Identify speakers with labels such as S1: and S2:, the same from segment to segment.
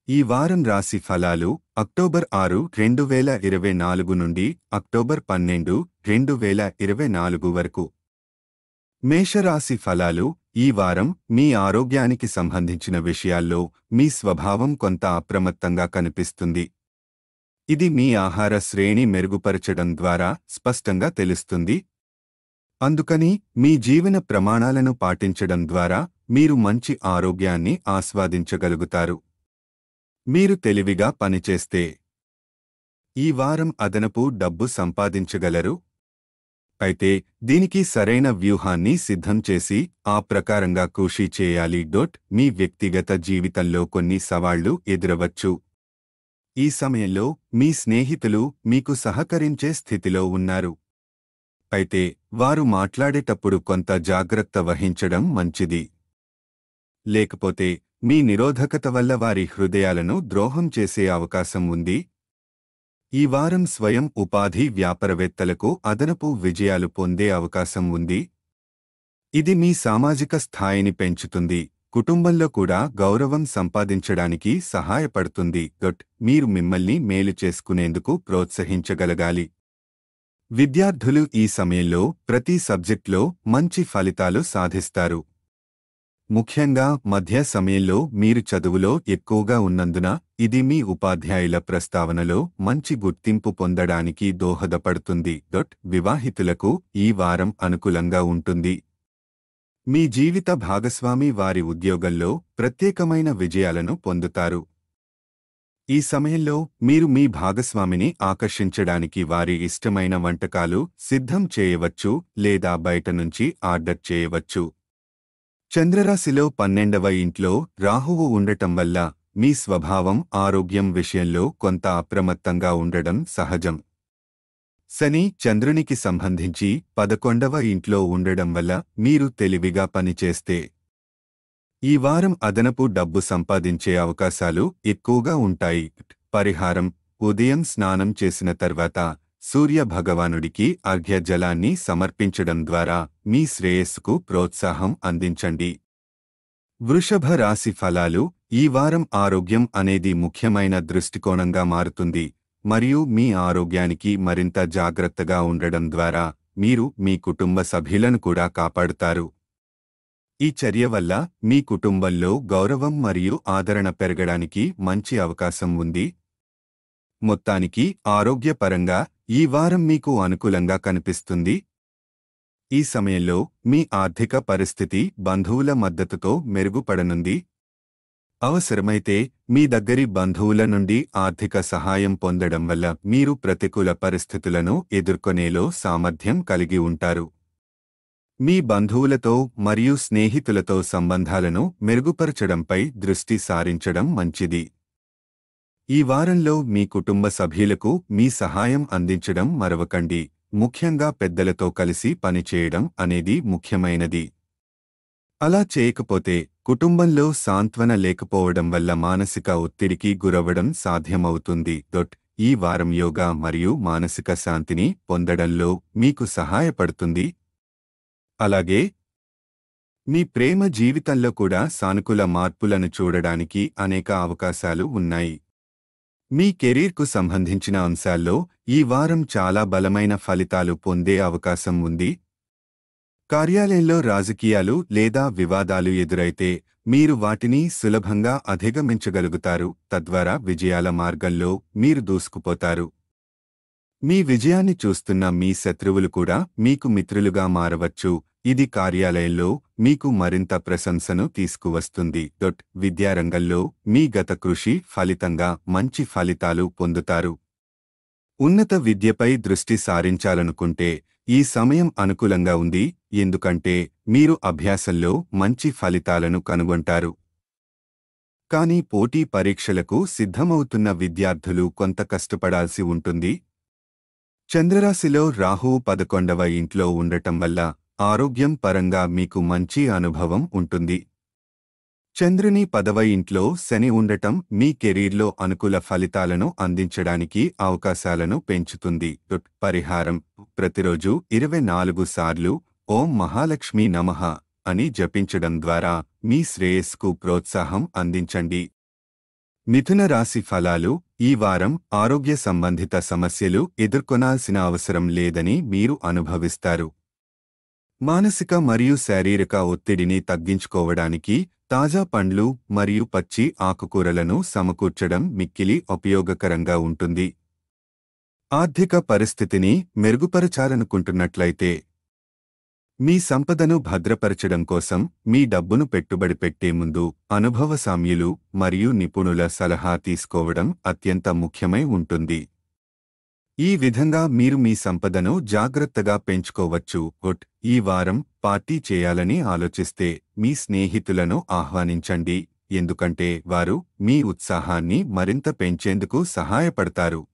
S1: ఈ వారం రాశి ఫలాలు అక్టోబర్ 6, 2024 నుండి అక్టోబర్ 12, 2024 వరకు. మేషరాశి ఫలాలు ఈ వారం మీ ఆరోగ్యానికి సంబంధించిన విషయాల్లో మీ స్వభావం కొంత అప్రమత్తంగా కనిపిస్తుంది. ఇది మీ ఆహార శ్రేణి మెరుగుపరచడం ద్వారా స్పష్టంగా తెలుస్తుంది. అందుకని మీ జీవన ప్రమాణాలను పాటించడం ద్వారా మీరు మంచి ఆరోగ్యాన్ని ఆస్వాదించగలుగుతారు. మీరు తెలివిగా పనిచేస్తే ఈ వారం అదనపు డబ్బు సంపాదించగలరు. అయితే దీనికి సరైన వ్యూహాన్ని సిద్ధం చేసి ఆ ప్రకారంగా కృషి చేయాలి. మీ వ్యక్తిగత జీవితంలో కొన్ని సవాళ్లు ఎదురవచ్చు. ఈ సమయంలో మీ స్నేహితులు మీకు సహకరించే స్థితిలో ఉన్నారు. అయితే వారు మాట్లాడేటప్పుడు కొంత జాగ్రత్త వహించడం మంచిది. లేకపోతే మీ నిరోధకత వల్ల వారి హృదయాలను ద్రోహం చేసే అవకాశం ఉంది. ఈ వారం స్వయం ఉపాధి వ్యాపారవేత్తలకు అదనపు విజయాలు పొందే అవకాశం ఉంది. ఇది మీ సామాజిక స్థాయిని పెంచుతుంది. కుటుంబంలో కూడా గౌరవం సంపాదించడానికి సహాయపడుతుంది. మీరు మిమ్మల్ని మేలు చేసుకునేందుకు ప్రోత్సహించగలగాలి. విద్యార్థులు ఈ సమయంలో ప్రతి సబ్జెక్టులో మంచి ఫలితాలు సాధిస్తారు. ముఖ్యంగా మధ్య సమయంలో మీరు చదువులో ఎక్కువగా ఉన్నందున ఇది మీ ఉపాధ్యాయుల ప్రస్తావనలో మంచి గుర్తింపు పొందడానికి దోహదపడుతుంది. వివాహితులకు ఈ వారం అనుకూలంగా ఉంటుంది. మీ జీవిత భాగస్వామి వారి ఉద్యోగంలో ప్రత్యేకమైన విజయాలను పొందుతారు. ఈ సమయంలో మీరు మీ భాగస్వామిని ఆకర్షించడానికి వారి ఇష్టమైన వంటకాలు సిద్ధం చేయవచ్చు లేదా బయట నుంచి ఆర్డర్ చేయవచ్చు. చంద్రరాశిలో 12వ ఇంట్లో రాహువు ఉండటం వల్ల మీ స్వభావం ఆరోగ్యం విషయంలో కొంత అప్రమత్తంగా ఉండడం సహజం. శని చంద్రునికి సంబంధించి 11వ ఇంట్లో ఉండడం వల్ల మీరు తెలివిగా పనిచేస్తే ఈ వారం అదనపు డబ్బు సంపాదించే అవకాశాలు ఎక్కువగా ఉంటాయి. పరిహారం: ఉదయం స్నానం చేసిన తర్వాత సూర్య భగవానుడికి అర్ఘ్య జలాన్ని సమర్పించడం ద్వారా మీ శ్రేయస్సుకు ప్రోత్సాహం అందించండి. వృషభ రాశి ఫలాలు ఈ వారం ఆరోగ్యం అనేది ముఖ్యమైన దృష్టికోణంగా మారుతుంది మరియు మీ ఆరోగ్యానికి మరింత జాగ్రత్తగా ఉండడం ద్వారా మీరు మీ కుటుంబ సభ్యులను కూడా కాపాడుతారు. ఈ చర్య వల్ల మీ కుటుంబంలో గౌరవం మరియు ఆదరణ పెరగడానికి మంచి అవకాశం ఉంది. మొత్తానికి ఆరోగ్యపరంగా ఈ వారం మీకు అనుకూలంగా కనిపిస్తుంది. ఈ సమయంలో మీ ఆర్థిక పరిస్థితి బంధువుల మద్దతుతో మెరుగుపడనుంది. అవసరమైతే మీ దగ్గరి బంధువుల నుండి ఆర్థిక సహాయం పొందడం వల్ల మీరు ప్రతికూల పరిస్థితులను ఎదుర్కొనేలో సామర్థ్యం కలిగి ఉంటారు. మీ బంధువులతో మరియు స్నేహితులతో సంబంధాలను మెరుగుపరచడంపై దృష్టి సారించడం మంచిది. ఈ వారంలో మీ కుటుంబ సభ్యులకు మీ సహాయం అందించడం మరవకండి. ముఖ్యంగా పెద్దలతో కలిసి పనిచేయడం అనేది ముఖ్యమైనది. అలా చేయకపోతే కుటుంబంలో సాంత్వన లేకపోవడం వల్ల మానసిక ఒత్తిడికి గురవడం సాధ్యమవుతుంది. ఈ వారం యోగా మరియు మానసిక శాంతిని పొందడంలో మీకు సహాయపడుతుంది. అలాగే మీ ప్రేమ జీవితంలో కూడా సానుకూల మార్పులను చూడడానికి అనేక అవకాశాలు ఉన్నాయి. మీ కెరీర్కు సంబంధించిన అంశాల్లో ఈ వారం చాలా బలమైన ఫలితాలు పొందే అవకాశం ఉంది. కార్యాలయంలో రాజకీయాలు లేదా వివాదాలు ఎదురైతే మీరు వాటిని సులభంగా అధిగమించగలుగుతారు. తద్వారా విజయాల మార్గంలో మీరు దూసుకుపోతారు. మీ విజయాన్ని చూస్తున్న మీ శత్రువులు కూడా మీకు మిత్రులుగా మారవచ్చు. ఇది కార్యాలయంలో మీకు మరింత ప్రశంసను తీసుకువస్తుంది. విద్యారంగంలో మీ గత కృషి ఫలితంగా మంచి ఫలితాలు పొందుతారు. ఉన్నత విద్యపై దృష్టి సారించాలనుకుంటే ఈ సమయం అనుకూలంగా ఉంది, ఎందుకంటే మీరు అభ్యాసంలో మంచి ఫలితాలను కనుగొంటారు. కానీ పోటీ పరీక్షలకు సిద్ధమవుతున్న విద్యార్థులు కొంత కష్టపడాల్సి ఉంటుంది. చంద్రరాశిలో రాహువు 11వ ఇంట్లో ఉండటం వల్ల ఆరోగ్యం పరంగా మీకు మంచి అనుభవం ఉంటుంది. చంద్రుని 10వ ఇంట్లో శని ఉండటం మీ కెరీర్లో అనుకూల ఫలితాలను అందించడానికి అవకాశాలను పెంచుతుంది. పరిహారం: ప్రతిరోజు 24 సార్లు ఓం మహాలక్ష్మీ నమః అని జపించడం ద్వారా మీ శ్రేయస్సుకు ప్రోత్సాహం అందించండి. మిథున రాశి ఫలాలు ఈ వారం ఆరోగ్య సంబంధిత సమస్యలు ఎదుర్కొనాల్సిన అవసరం లేదని మీరు అనుభవిస్తారు. మానసిక మరియు శారీరక ఒత్తిడిని తగ్గించుకోవడానికి తాజా పండ్లు మరియు పచ్చి ఆకుకూరలను సమకూర్చడం మిక్కిలి ఉపయోగకరంగా ఉంటుంది. ఆర్థిక పరిస్థితిని మెరుగుపరచాలనుకుంటున్నట్లయితే మీ సంపదను భద్రపరచడం కోసం మీ డబ్బును పెట్టుబడి పెట్టే ముందు అనుభవసామ్యులు మరియు నిపుణుల సలహా తీసుకోవడం అత్యంత ముఖ్యమై ఉంటుంది. ఈ విధంగా మీరు మీ సంపదను జాగ్రత్తగా పెంచుకోవచ్చు. ఈ వారం పార్టీ చేయాలని ఆలోచిస్తే మీ స్నేహితులను ఆహ్వానించండి, ఎందుకంటే వారు మీ ఉత్సాహాన్ని మరింత పెంచేందుకు సహాయపడతారు.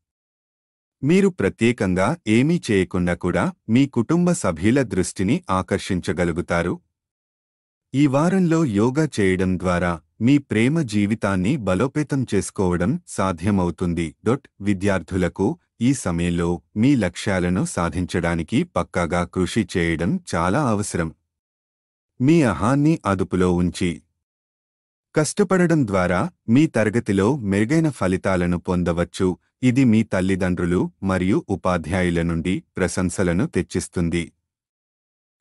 S1: మీరు ప్రత్యేకంగా ఏమీ చేయకుండా కూడా మీ కుటుంబ సభ్యుల దృష్టిని ఆకర్షించగలుగుతారు. ఈ వారంలో యోగా చేయడం ద్వారా మీ ప్రేమ జీవితాన్ని బలోపేతం చేసుకోవడం సాధ్యమవుతుంది. విద్యార్థులకు ఈ సమయంలో మీ లక్ష్యాలను సాధించడానికి పక్కాగా కృషి చేయడం చాలా అవసరం. మీ అహాన్ని అదుపులో ఉంచి కష్టపడడం ద్వారా మీ తరగతిలో మెరుగైన ఫలితాలను పొందవచ్చు. ఇది మీ తల్లిదండ్రులు మరియు ఉపాధ్యాయుల నుండి ప్రశంసలను తెచ్చిస్తుంది.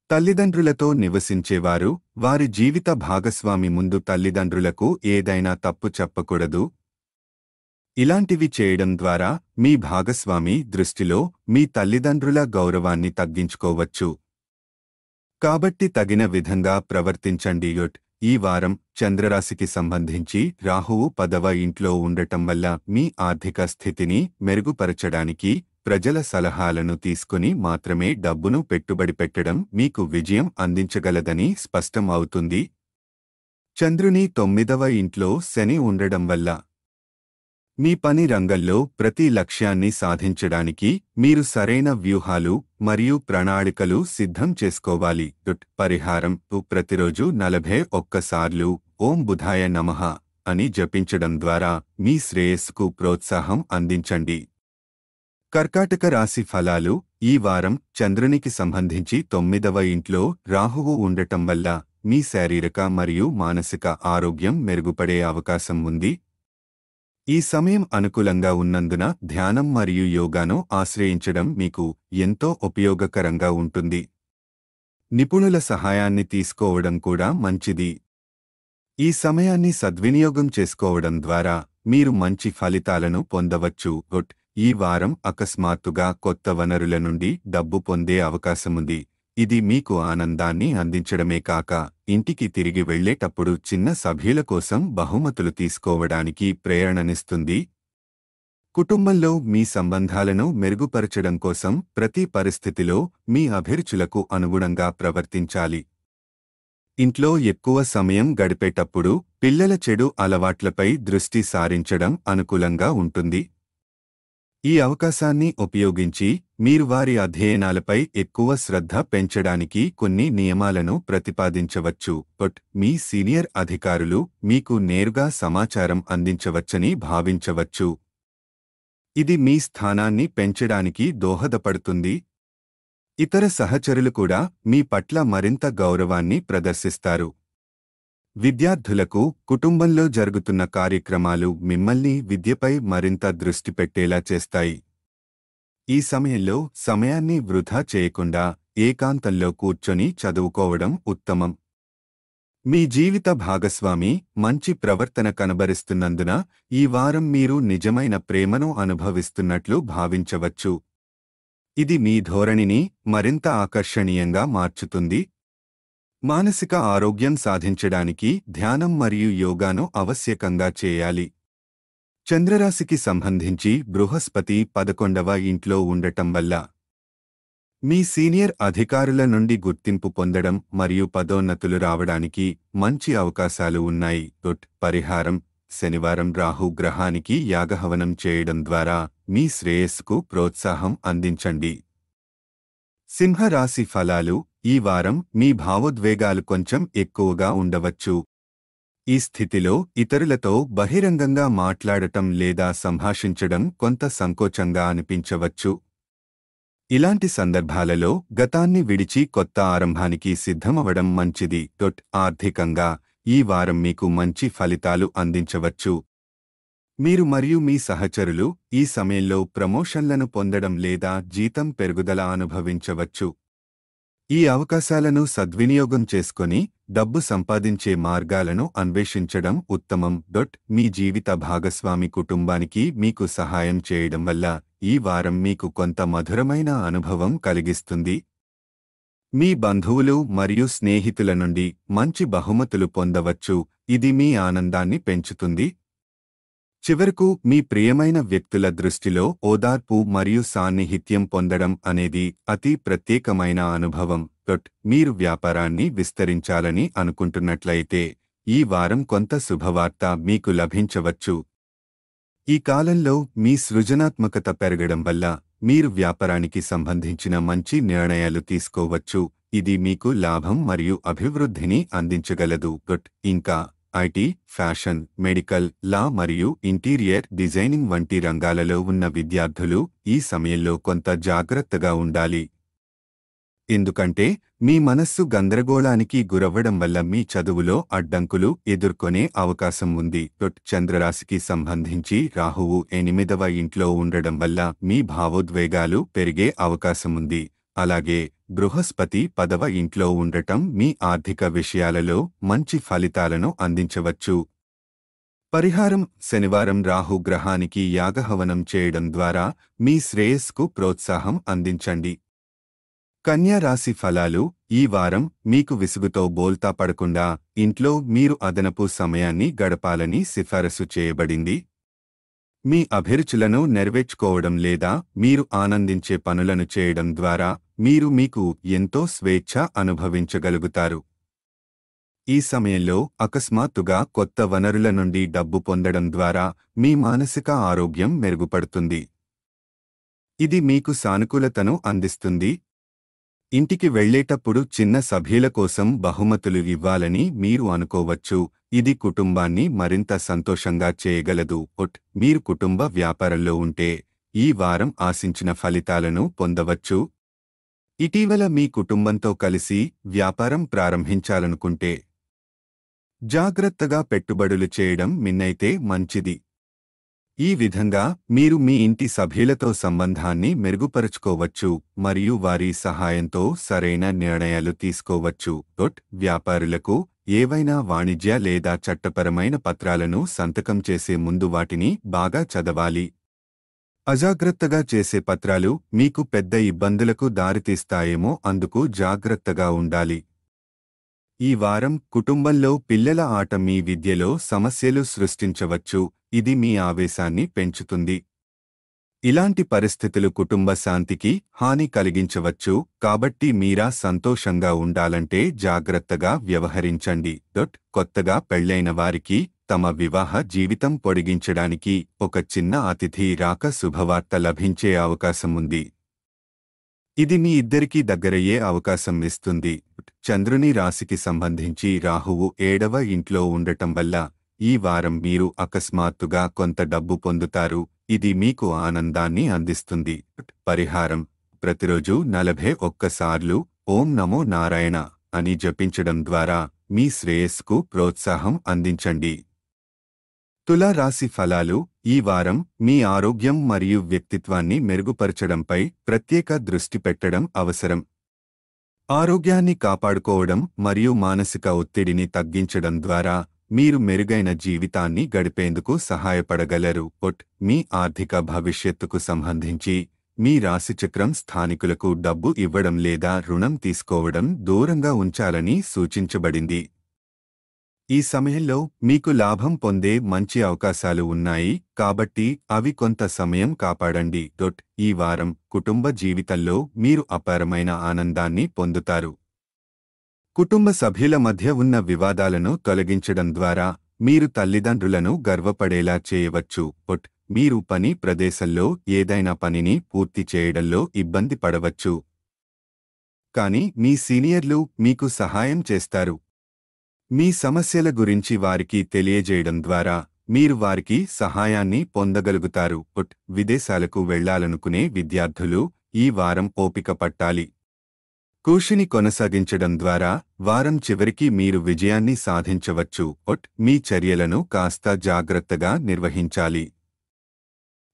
S1: తల్లిదండ్రులతో నివసించేవారు వారి జీవిత భాగస్వామి ముందు తల్లిదండ్రులకు ఏదైనా తప్పు చెప్పకూడదు. ఇలాంటివి చేయడం ద్వారా మీ భాగస్వామి దృష్టిలో మీ తల్లిదండ్రుల గౌరవాన్ని తగ్గించుకోవచ్చు. కాబట్టి తగిన విధంగా ప్రవర్తించండి. ఈ వారం చంద్రరాశికి సంబంధించి రాహువు 10వ ఇంట్లో ఉండటం వల్ల మీ ఆర్థిక స్థితిని మెరుగుపరచడానికి ప్రజల సలహాలను తీసుకుని మాత్రమే డబ్బును పెట్టుబడి పెట్టడం మీకు విజయం అందించగలదని స్పష్టం అవుతుంది. చంద్రుని 9వ ఇంట్లో శని ఉండడం వల్ల మీ పని రంగంలో ప్రతి లక్ష్యాన్ని సాధించడానికి మీరు సరైన వ్యూహాలు మరియు ప్రణాళికలు సిద్ధం చేసుకోవాలి. పరిహారం: ప్రతిరోజు 41 సార్లు ఓం బుధాయ నమః అని జపించడం ద్వారా మీ శ్రేయస్సుకు ప్రోత్సాహం అందించండి. కర్కాటక రాశి ఫలాలు ఈ వారం చంద్రునికి సంబంధించి 9వ ఇంట్లో రాహువు ఉండటం వల్ల మీ శారీరక మరియు మానసిక ఆరోగ్యం మెరుగుపడే అవకాశం ఉంది. ఈ సమయం అనుకూలంగా ఉన్నందున ధ్యానం మరియు యోగాను ఆశ్రయించడం మీకు ఎంతో ఉపయోగకరంగా ఉంటుంది. నిపుణుల సహాయాన్ని తీసుకోవడం కూడా మంచిది. ఈ సమయాన్ని సద్వినియోగం చేసుకోవడం ద్వారా మీరు మంచి ఫలితాలను పొందవచ్చు. ఈ వారం అకస్మాత్తుగా కొత్త వనరుల నుండి డబ్బు పొందే అవకాశముంది. ఇది మీకు ఆనందాన్ని అందించడమే కాక ఇంటికి తిరిగి వెళ్లేటప్పుడు చిన్న సభ్యుల కోసం బహుమతులు తీసుకోవడానికి ప్రేరణనిస్తుంది. కుటుంబంలో మీ సంబంధాలను మెరుగుపరచడం కోసం ప్రతి పరిస్థితిలో మీ అభిరుచులకు అనుగుణంగా ప్రవర్తించాలి. ఇంట్లో ఎక్కువ సమయం గడిపేటప్పుడు పిల్లల చెడు అలవాట్లపై దృష్టి సారించడం అనుకూలంగా ఉంటుంది. ఈ అవకాశాన్ని ఉపయోగించి మీరు వారి అధ్యయనాలపై ఎక్కువ శ్రద్ధ పెంచడానికి కొన్ని నియమాలను ప్రతిపాదించవచ్చు. మీ సీనియర్ అధికారులు మీకు నేరుగా సమాచారం అందించవచ్చని భావించవచ్చు. ఇది మీ స్థానాన్ని పెంచడానికి దోహదపడుతుంది. ఇతర సహచరులు కూడా మీ పట్ల మరింత గౌరవాన్ని ప్రదర్శిస్తారు. విద్యార్థులకు కుటుంబంలో జరుగుతున్న కార్యక్రమాలు మిమ్మల్ని విద్యపై మరింత దృష్టి పెట్టేలా చేస్తాయి. ఈ సమయంలో సమయాన్ని వృధా చేయకుండా ఏకాంతంలో కూర్చొని చదువుకోవడం ఉత్తమం. మీ జీవిత భాగస్వామి మంచి ప్రవర్తన కనబరుస్తున్నందున ఈ వారం మీరు నిజమైన ప్రేమను అనుభవిస్తున్నట్లు భావించవచ్చు. ఇది మీ ధోరణిని మరింత ఆకర్షణీయంగా మార్చుతుంది. మానసిక ఆరోగ్యం సాధించడానికి ధ్యానం మరియు యోగాను ఆవశ్యకంగా చేయాలి. చంద్రరాశికి సంబంధించి బృహస్పతి 11వ ఇంట్లో ఉండటం వల్ల మీ సీనియర్ అధికారుల నుండి గుర్తింపు పొందడం మరియు పదోన్నతులు రావడానికి మంచి అవకాశాలు ఉన్నాయి. పరిహారం: శనివారం రాహు గ్రహానికి యాగహవనం చేయడం ద్వారా మీ శ్రేయస్సుకు ప్రోత్సాహం అందించండి. సింహరాశి ఫలాలు ఈ వారం మీ భావోద్వేగాలు కొంచెం ఎక్కువగా ఉండవచ్చు. ఈ స్థితిలో ఇతరులతో బహిరంగంగా మాట్లాడటం లేదా సంభాషించడం కొంత సంకోచంగా అనిపించవచ్చు. ఇలాంటి సందర్భాలలో గతాన్ని విడిచి కొత్త ఆరంభానికి సిద్ధమవడం మంచిది. ఆర్థికంగా ఈ వారం మీకు మంచి ఫలితాలు అందించవచ్చు. మీరు మరియు మీ సహచరులు ఈ సమయంలో ప్రమోషన్లను పొందడం లేదా జీతం పెరుగుదల అనుభవించవచ్చు. ఈ అవకాశాలను సద్వినియోగం చేసుకొని డబ్బు సంపాదించే మార్గాలను అన్వేషించడం ఉత్తమం. మీ జీవిత భాగస్వామి కుటుంబానికి మీకు సహాయం చేయడం వల్ల ఈ వారం మీకు కొంత మధురమైన అనుభవం కలిగిస్తుంది. మీ బంధువులు మరియు స్నేహితుల నుండి మంచి బహుమతులు పొందవచ్చు, ఇది మీ ఆనందాన్ని పెంచుతుంది. చివరకు మీ ప్రియమైన వ్యక్తుల దృష్టిలో ఓదార్పు మరియు సాన్నిహిత్యం పొందడం అనేది అతి ప్రత్యేకమైన అనుభవం. మీరు వ్యాపారాన్ని విస్తరించాలని అనుకుంటున్నట్లయితే ఈ వారం కొంత శుభవార్త మీకు లభించవచ్చు. ఈ కాలంలో మీ సృజనాత్మకత పెరగడం వల్ల మీరు వ్యాపారానికి సంబంధించిన మంచి నిర్ణయాలు తీసుకోవచ్చు, ఇది మీకు లాభం మరియు అభివృద్ధిని అందించగలదు. ఇంకా ఐటీ, ఫ్యాషన్, మెడికల్, లా మరియు ఇంటీరియర్ డిజైనింగ్ వంటి రంగాలలో ఉన్న విద్యార్థులు ఈ సమయంలో కొంత జాగ్రత్తగా ఉండాలి. ఎందుకంటే మీ మనస్సు గందరగోళానికి గురవ్వడం వల్ల మీ చదువులో అడ్డంకులు ఎదుర్కొనే అవకాశం ఉంది. చంద్రరాశికి సంబంధించి రాహువు 8వ ఇంట్లో ఉండడం వల్ల మీ భావోద్వేగాలు పెరిగే అవకాశముంది. అలాగే బృహస్పతి 10వ ఇంట్లో ఉండటం మీ ఆర్థిక విషయాలలో మంచి ఫలితాలను అందించవచ్చు. పరిహారం: శనివారం రాహు గ్రహానికి యాగహవనం చేయడం ద్వారా మీ శ్రేయస్సుకు ప్రోత్సాహం అందించండి. కన్యా రాశి ఫలాలు: ఈ వారం మీకు విసుగుతో బోల్తా పడకుండా ఇంట్లో మీరు అదనపు సమయాన్ని గడపాలని సిఫారసు చేయబడింది. మీ అభిరుచులను నెరవేర్చుకోవడం లేదా మీరు ఆనందించే పనులను చేయడం ద్వారా మీరు మీకు ఎంతో స్వేచ్ఛ అనుభవించగలుగుతారు. ఈ సమయంలో అకస్మాత్తుగా కొత్త వనరుల నుండి డబ్బు పొందడం ద్వారా మీ మానసిక ఆరోగ్యం మెరుగుపడుతుంది. ఇది మీకు సానుకూలతను అందిస్తుంది. ఇంటికి వెళ్లేటప్పుడు చిన్న సభ్యుల కోసం బహుమతులు ఇవ్వాలని మీరు అనుకోవచ్చు, ఇది కుటుంబాన్ని మరింత సంతోషంగా చేయగలదు. మీరు కుటుంబ వ్యాపారంలో ఉంటే ఈ వారం ఆశించిన ఫలితాలను పొందవచ్చు. ఇటీవల మీ కుటుంబంతో కలిసి వ్యాపారం ప్రారంభించాలనుకుంటే జాగ్రత్తగా పెట్టుబడులు చేయడం మిన్నైతే మంచిది. ఈ విధంగా మీరు మీ ఇంటి సభ్యులతో సంబంధాన్ని మెరుగుపరుచుకోవచ్చు మరియు వారి సహాయంతో సరైన నిర్ణయాలు తీసుకోవచ్చు. వ్యాపారులకు ఏవైనా వాణిజ్య లేదా చట్టపరమైన పత్రాలను సంతకం చేసే ముందు వాటిని బాగా చదవాలి. అజాగ్రత్తగా చేసే పత్రాలు మీకు పెద్ద ఇబ్బందులకు దారితీస్తాయేమో, అందుకు జాగ్రత్తగా ఉండాలి. ఈ వారం కుటుంబంలో పిల్లల ఆట మీ విద్యలో సమస్యలు సృష్టించవచ్చు, ఇది మీ ఆవేశాన్ని పెంచుతుంది. ఇలాంటి పరిస్థితులు కుటుంబ శాంతికి హాని కలిగించవచ్చు, కాబట్టి మీరా సంతోషంగా ఉండాలంటే జాగ్రత్తగా వ్యవహరించండి. కొత్తగా పెళ్లైన వారికి తమ వివాహ జీవితం పొడిగించడానికి ఒక చిన్న అతిథి రాక శుభవార్త లభించే అవకాశముంది. ఇది మీ ఇద్దరికీ దగ్గరయ్యే అవకాశం ఇస్తుంది. చంద్రుని రాశికి సంబంధించి రాహువు 7వ ఇంట్లో ఉండటం వల్ల ఈ వారం మీరు అకస్మాత్తుగా కొంత డబ్బు పొందుతారు, ఇది మీకు ఆనందాన్ని అందిస్తుంది. పరిహారం: ప్రతిరోజు 41 సార్లు ఓం నమో నారాయణ అని జపించడం ద్వారా మీ శ్రేయస్సుకు ప్రోత్సాహం అందించండి. తులా రాశి ఫలాలు: ఈ వారం మీ ఆరోగ్యం మరియు వ్యక్తిత్వాన్ని మెరుగుపరచడంపై ప్రత్యేక దృష్టి పెట్టడం అవసరం. ఆరోగ్యాన్ని కాపాడుకోవడం మరియు మానసిక ఒత్తిడిని తగ్గించడం ద్వారా మీరు మెరుగైన జీవితాన్ని గడిపేందుకు సహాయపడగలరు. మీ ఆర్థిక భవిష్యత్తుకు సంబంధించి మీ రాశిచక్రం స్థానికులకు డబ్బు ఇవ్వడం లేదా రుణం తీసుకోవడం దూరంగా ఉంచాలని సూచించబడింది. ఈ సమయంలో మీకు లాభం పొందే మంచి అవకాశాలు ఉన్నాయి, కాబట్టి అవి కొంత సమయం కాపాడండి. ఈ వారం కుటుంబ జీవితంలో మీరు అపారమైన ఆనందాన్ని పొందుతారు. కుటుంబ సభ్యుల మధ్య ఉన్న వివాదాలను తొలగించడం ద్వారా మీరు తల్లిదండ్రులను గర్వపడేలా చేయవచ్చు. మీరు పని ప్రదేశంలో ఏదైనా పనిని పూర్తి చేయడంలో ఇబ్బంది పడవచ్చు, కానీ మీ సీనియర్లు మీకు సహాయం చేస్తారు. మీ సమస్యల గురించి వారికి తెలియజేయడం ద్వారా మీరు వారికి సహాయాన్ని పొందగలుగుతారు. విదేశాలకు వెళ్లాలనుకునే విద్యార్థులు ఈ వారం ఓపిక పట్టాలి. కృషిని కొనసాగించడం ద్వారా వారం చివరికి మీరు విజయాన్ని సాధించవచ్చు. మీ చర్యలను కాస్త జాగ్రత్తగా నిర్వహించాలి.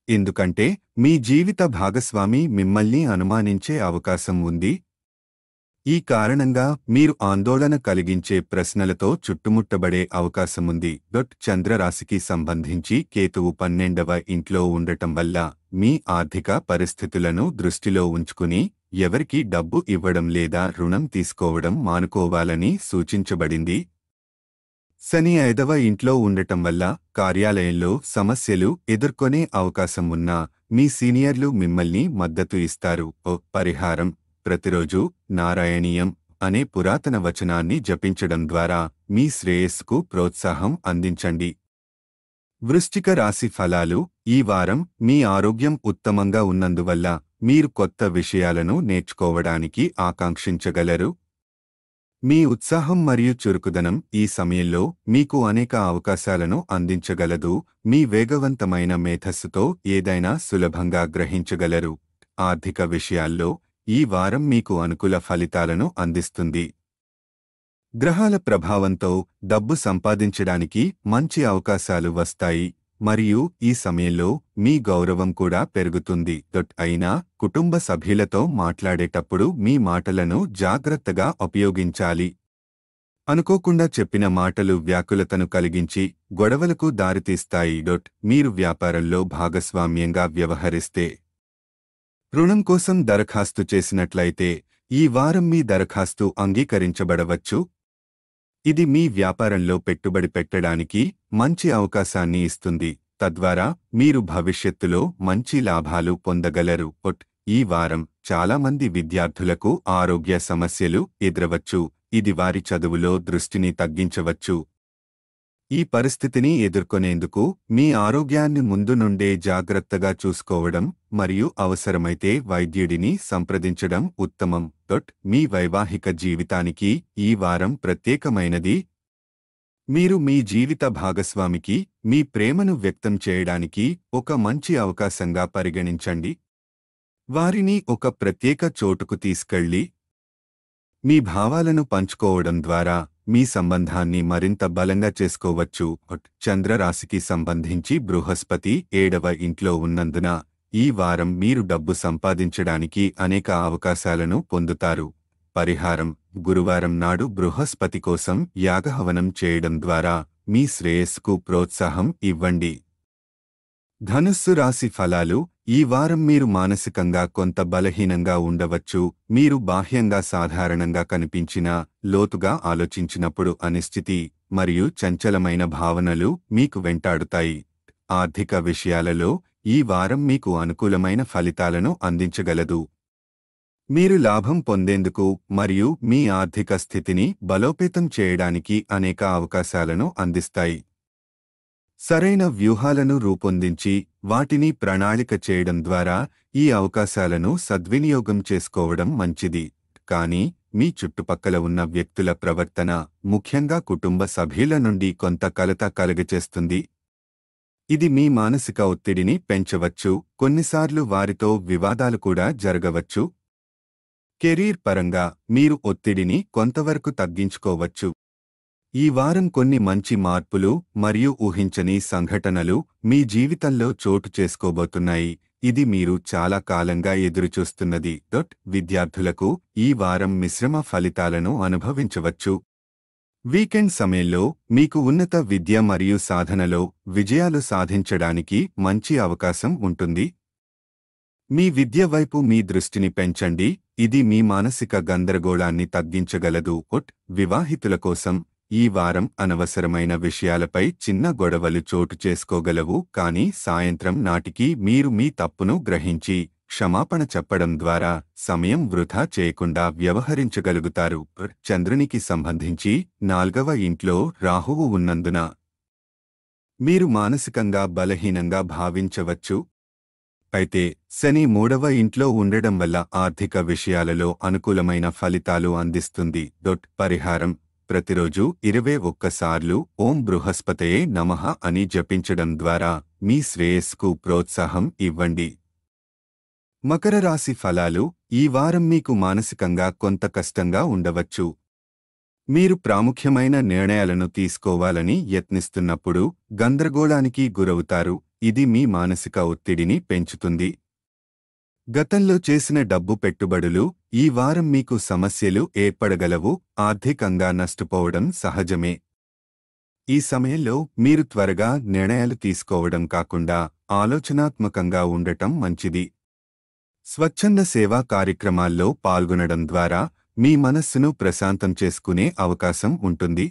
S1: ఎందుకంటే మీ జీవిత భాగస్వామి మిమ్మల్ని అనుమానించే అవకాశం ఉంది. ఈ కారణంగా మీరు ఆందోళన కలిగించే ప్రశ్నలతో చుట్టుముట్టబడే అవకాశముంది. చంద్రరాశికి సంబంధించి కేతువు 12వ ఇంట్లో ఉండటం వల్ల మీ ఆర్థిక పరిస్థితులను దృష్టిలో ఉంచుకుని ఎవరికీ డబ్బు ఇవ్వడం లేదా రుణం తీసుకోవడం మానుకోవాలని సూచించబడింది. శని 5వ ఇంట్లో ఉండటం వల్ల కార్యాలయంలో సమస్యలు ఎదుర్కొనే అవకాశం ఉన్నా మీ సీనియర్లు మిమ్మల్ని మద్దతు ఇస్తారు. పరిహారం: ప్రతిరోజు నారాయణీయం అనే పురాతన వచనాన్ని జపించడం ద్వారా మీ శ్రేయస్సుకు ప్రోత్సాహం అందించండి. వృశ్చిక రాశి ఫలాలు: ఈ వారం మీ ఆరోగ్యం ఉత్తమంగా ఉన్నందువల్ల మీరు కొత్త విషయాలను నేర్చుకోవడానికి ఆకాంక్షించగలరు. మీ ఉత్సాహం మరియు చురుకుదనం ఈ సమయంలో మీకు అనేక అవకాశాలను అందించగలదు. మీ వేగవంతమైన మేధస్సుతో ఏదైనా సులభంగా గ్రహించగలరు. ఆర్థిక విషయాల్లో ఈ వారం మీకు అనుకూల ఫలితాలను అందిస్తుంది. గ్రహాల ప్రభావంతో డబ్బు సంపాదించడానికి మంచి అవకాశాలు వస్తాయి మరియు ఈ సమయంలో మీ గౌరవం కూడా పెరుగుతుంది. అయినా కుటుంబ సభ్యులతో మాట్లాడేటప్పుడు మీ మాటలను జాగ్రత్తగా ఉపయోగించాలి. అనుకోకుండా చెప్పిన మాటలు వ్యాకులతను కలిగించి గొడవలకు దారితీస్తాయి. మీరు వ్యాపారంలో భాగస్వామ్యంగా వ్యవహరిస్తే రుణం కోసం దరఖాస్తు చేసినట్లయితే ఈ వారం మీ దరఖాస్తు అంగీకరించబడవచ్చు. ఇది మీ వ్యాపారంలో పెట్టుబడి పెట్టడానికి మంచి అవకాశాన్ని ఇస్తుంది. తద్వారా మీరు భవిష్యత్తులో మంచి లాభాలు పొందగలరు. ఈ వారం చాలామంది విద్యార్థులకు ఆరోగ్య సమస్యలు ఎదురవచ్చు. ఇది వారి చదువులో దృష్టిని తగ్గించవచ్చు. ఈ పరిస్థితిని ఎదుర్కొనేందుకు మీ ఆరోగ్యాన్ని ముందు నుండే జాగ్రత్తగా చూసుకోవడం మరియు అవసరమైతే వైద్యుడిని సంప్రదించడం ఉత్తమం. మీ వైవాహిక జీవితానికి ఈ వారం ప్రత్యేకమైనది. మీరు మీ జీవిత భాగస్వామికి మీ ప్రేమను వ్యక్తం చేయడానికి ఒక మంచి అవకాశంగా పరిగణించండి. వారిని ఒక ప్రత్యేక చోటుకు తీసుకెళ్ళి మీ భావాలను పంచుకోవడం ద్వారా మీ సంబంధాన్ని మరింత బలంగా చేసుకోవచ్చు. చంద్రరాశికి సంబంధించి బృహస్పతి 7వ ఇంట్లో ఉన్నందున ఈ వారం మీరు డబ్బు సంపాదించడానికి అనేక అవకాశాలను పొందుతారు. పరిహారం: గురువారం నాడు బృహస్పతి కోసం యాగహవనం చేయడం ద్వారా మీ శ్రేయస్సుకు ప్రోత్సాహం ఇవ్వండి. ధనుస్సు రాశి ఫలాలు: ఈ వారం మీరు మానసికంగా కొంత బలహీనంగా ఉండవచ్చు. మీరు బాహ్యంగా సాధారణంగా కనిపించినా లోతుగా ఆలోచించినప్పుడు అనిశ్చితి మరియు చంచలమైన భావనలు మీకు వెంటాడుతాయి. ఆర్థిక విషయాలలో ఈ వారం మీకు అనుకూలమైన ఫలితాలను అందించగలదు. మీరు లాభం పొందేందుకు మరియు మీ ఆర్థిక స్థితిని బలోపేతం చేయడానికి అనేక అవకాశాలను అందిస్తాయి. సరైన వ్యూహాలను రూపొందించి వాటిని ప్రణాళిక చేయడం ద్వారా ఈ అవకాశాలను సద్వినియోగం చేసుకోవడం మంచిది. కానీ మీ చుట్టుపక్కల ఉన్న వ్యక్తుల ప్రవర్తన, ముఖ్యంగా కుటుంబ సభ్యుల నుండి కొంత కలత కలుగచేస్తుంది. ఇది మీ మానసిక ఒత్తిడిని పెంచవచ్చు. కొన్నిసార్లు వారితో వివాదాలు కూడా జరగవచ్చు. కెరీర్ పరంగా మీరు ఒత్తిడిని కొంతవరకు తగ్గించుకోవచ్చు. ఈ వారం కొన్ని మంచి మార్పులు మరియు ఊహించని సంఘటనలు మీ జీవితంలో చోటు చేసుకోబోతున్నాయి. ఇది మీరు చాలా కాలంగా ఎదురుచూస్తున్నది. విద్యార్థులకు ఈ వారం మిశ్రమ ఫలితాలను అనుభవించవచ్చు. వీకెండ్ సమయంలో మీకు ఉన్నత విద్య మరియు సాధనలో విజయాలు సాధించడానికి మంచి అవకాశం ఉంటుంది. మీ విద్య వైపు మీ దృష్టిని పెంచండి. ఇది మీ మానసిక గందరగోళాన్ని తగ్గించగలదు. వివాహితుల కోసం ఈ వారం అనవసరమైన విషయాలపై చిన్న గొడవలు చోటు చేసుకోగలవు. కానీ సాయంత్రం నాటికి మీరు మీ తప్పును గ్రహించి క్షమాపణ చెప్పడం ద్వారా సమయం వృధా చేయకుండా వ్యవహరించగలుగుతారు. చంద్రునికి సంబంధించి 4వ ఇంట్లో రాహువు ఉన్నందున మీరు మానసికంగా బలహీనంగా భావించవచ్చు. అయితే శని 3వ ఇంట్లో ఉండడం వల్ల ఆర్థిక విషయాలలో అనుకూలమైన ఫలితాలు అందిస్తుంది. పరిహారం: ప్రతిరోజు 21 సార్లు ఓం బృహస్పతయే నమః అని జపించడం ద్వారా మీ శ్రేయస్సుకు ప్రోత్సాహం ఇవ్వండి. మకర రాశి ఫలాలు. ఈ వారం మీకు మానసికంగా కొంత కష్టంగా ఉండవచ్చు. మీరు ప్రాముఖ్యమైన నిర్ణయాలను తీసుకోవాలని యత్నిస్తున్నప్పుడు గందరగోళానికి గురవుతారు. ఇది మీ మానసిక ఒత్తిడిని పెంచుతుంది. గతంలో చేసిన డబ్బు పెట్టుబడులు ఈ వారం మీకు సమస్యలు ఏర్పడగలవు. ఆర్థికంగా నష్టపోవడం సహజమే. ఈ సమయంలో మీరు త్వరగా నిర్ణయాలు తీసుకోవడం కాకుండా ఆలోచనాత్మకంగా ఉండటం మంచిది. స్వచ్ఛంద సేవా కార్యక్రమాల్లో పాల్గొనడం ద్వారా మీ మనస్సును ప్రశాంతం చేసుకునే అవకాశం ఉంటుంది.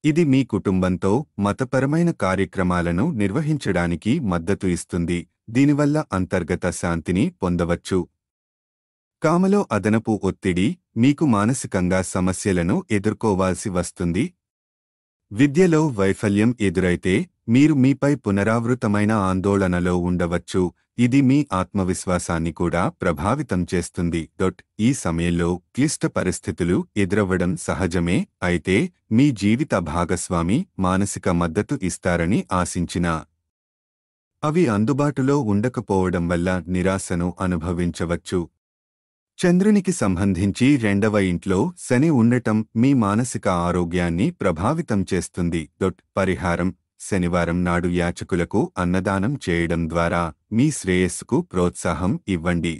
S1: ఇది మీ కుటుంబంతో మతపరమైన కార్యక్రమాలను నిర్వహించడానికి మద్దతు ఇస్తుంది. దీనివల్ల అంతర్గత శాంతిని పొందవచ్చు. కామలో అదనపు ఒత్తిడి మీకు మానసికంగా సమస్యలను ఎదుర్కోవాల్సి వస్తుంది. విద్యలో వైఫల్యం ఎదురైతే మీరు మీపై పునరావృతమైన ఆందోళనలో ఉండవచ్చు. ఇది మీ ఆత్మవిశ్వాసాన్ని కూడా ప్రభావితం చేస్తుంది. ఈ సమయంలో క్లిష్ట పరిస్థితులు ఎదురవ్వడం సహజమే. అయితే మీ జీవిత భాగస్వామి మానసిక మద్దతు ఇస్తారని ఆశించినా అవి అందుబాటులో ఉండకపోవడం వల్ల నిరాశను అనుభవించవచ్చు. చంద్రునికి సంబంధించి 2వ ఇంట్లో శని ఉండటం మీ మానసిక ఆరోగ్యాన్ని ప్రభావితం చేస్తుంది. పరిహారం: శనివారం నాడు యాచకులకు అన్నదానం చేయడం ద్వారా మీ శ్రేయస్సుకు ప్రోత్సాహం ఇవ్వండి.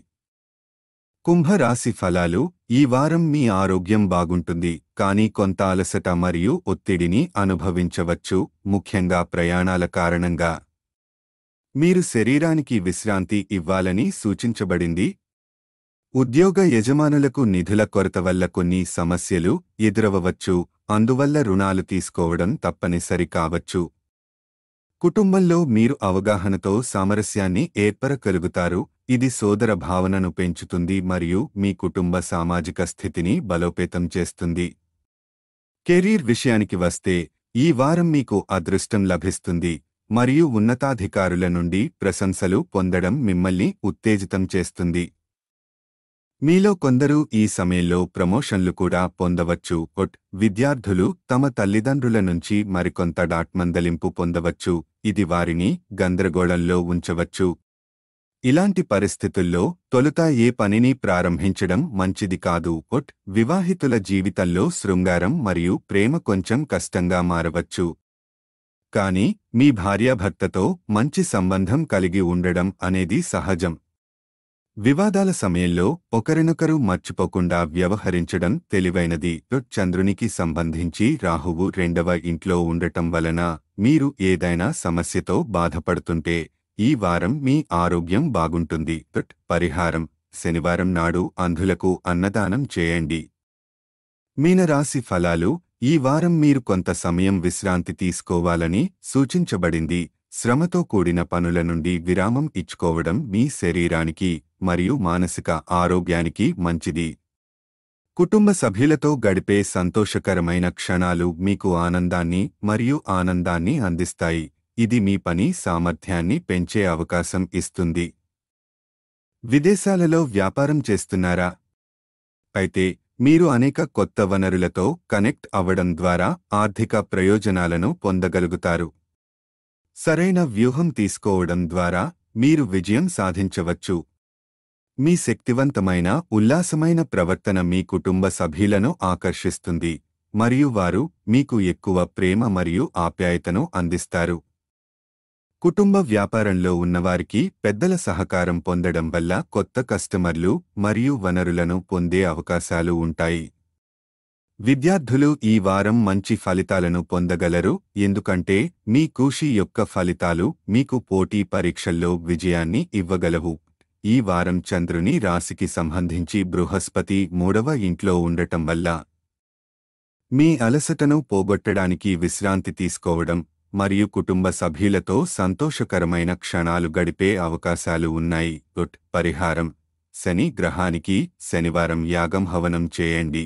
S1: కుంభరాశి ఫలాలు. ఈ వారం మీ ఆరోగ్యం బాగుంటుంది, కానీ కొంత అలసట మరియు ఒత్తిడిని అనుభవించవచ్చు, ముఖ్యంగా ప్రయాణాల కారణంగా. మీరు శరీరానికి విశ్రాంతి ఇవ్వాలని సూచించబడింది. ఉద్యోగ యజమానులకు నిధుల కొరత వల్ల కొన్ని సమస్యలు ఎదురవవచ్చు, అందువల్ల రుణాలు తీసుకోవడం తప్పనిసరి కావచ్చు. కుటుంబంలో మీరు అవగాహనతో సామరస్యాన్ని ఏర్పరగలుగుతారు. ఇది సోదర భావనను పెంచుతుంది మరియు మీ కుటుంబ సామాజిక స్థితిని బలోపేతం చేస్తుంది. కెరీర్ విషయానికి వస్తే ఈ వారం మీకు అదృష్టం లభిస్తుంది మరియు ఉన్నతాధికారుల నుండి ప్రశంసలు పొందడం మిమ్మల్ని ఉత్తేజితం చేస్తుంది. మీలో కొందరు ఈ సమయంలో ప్రమోషన్లు కూడా పొందవచ్చు. విద్యార్థులు తమ తల్లిదండ్రుల నుంచి మరికొంత మందలింపు పొందవచ్చు. ఇది వారిని గందరగోళంలో ఉంచవచ్చు. ఇలాంటి పరిస్థితుల్లో తొలుత ఏ పనిని ప్రారంభించడం మంచిది కాదు. వివాహితుల జీవితంలో శృంగారం మరియు ప్రేమ కొంచెం కష్టంగా మారవచ్చు. కానీ మీ భార్యాభర్తతో మంచి సంబంధం కలిగి ఉండడం అనేది సహజం. వివాదాల సమయంలో ఒకరినొకరు మర్చిపోకుండా వ్యవహరించడం తెలివైనది. చంద్రునికి సంబంధించి రాహువు 2వ ఇంట్లో ఉండటం వలన మీరు ఏదైనా సమస్యతో బాధపడుతుంటే ఈ వారం మీ ఆరోగ్యం బాగుంటుంది. పరిహారం: శనివారం నాడు అంధులకు అన్నదానం చేయండి. మీనరాశి ఫలాలు. ఈ వారం మీరు కొంత సమయం విశ్రాంతి తీసుకోవాలని సూచించబడింది. శ్రమతో కూడిన పనుల నుండి విరామం ఇచ్చుకోవడం మీ శరీరానికి మరియు మానసిక ఆరోగ్యానికి మంచిది. కుటుంబ సభ్యులతో గడిపే సంతోషకరమైన క్షణాలు మీకు ఆనందాన్ని అందిస్తాయి. ఇది మీ పని సామర్థ్యాన్ని పెంచే అవకాశం ఇస్తుంది. విదేశాలలో వ్యాపారం చేస్తున్నారా? అయితే మీరు అనేక కొత్త వనరులతో కనెక్ట్ అవ్వడం ద్వారా ఆర్థిక ప్రయోజనాలను పొందగలుగుతారు. సరైన వ్యూహం తీసుకోవడం ద్వారా మీరు విజయం సాధించవచ్చు. మీ శక్తివంతమైన, ఉల్లాసమైన ప్రవర్తన మీ కుటుంబ సభ్యులను ఆకర్షిస్తుంది మరియు వారు మీకు ఎక్కువ ప్రేమ మరియు ఆప్యాయతను అందిస్తారు. కుటుంబ వ్యాపారంలో ఉన్నవారికి పెద్దల సహకారం పొందడం వల్ల కొత్త కస్టమర్లు మరియు వనరులను పొందే అవకాశాలు ఉంటాయి. విద్యార్థులు ఈ వారం మంచి ఫలితాలను పొందగలరు, ఎందుకంటే మీ కృషి యొక్క ఫలితాలు మీకు పోటీ పరీక్షల్లో విజయాన్ని ఇవ్వగలవు. ఈ వారం చంద్రుని రాశికి సంబంధించి బృహస్పతి 3వ ఇంట్లో ఉండటం వల్ల మీ అలసటను పోగొట్టడానికి విశ్రాంతి తీసుకోవడం మరియు కుటుంబ సభ్యులతో సంతోషకరమైన క్షణాలు గడిపే అవకాశాలు ఉన్నాయి. పరిహారం: శని గ్రహానికి శనివారం యాగం హవనం చేయండి.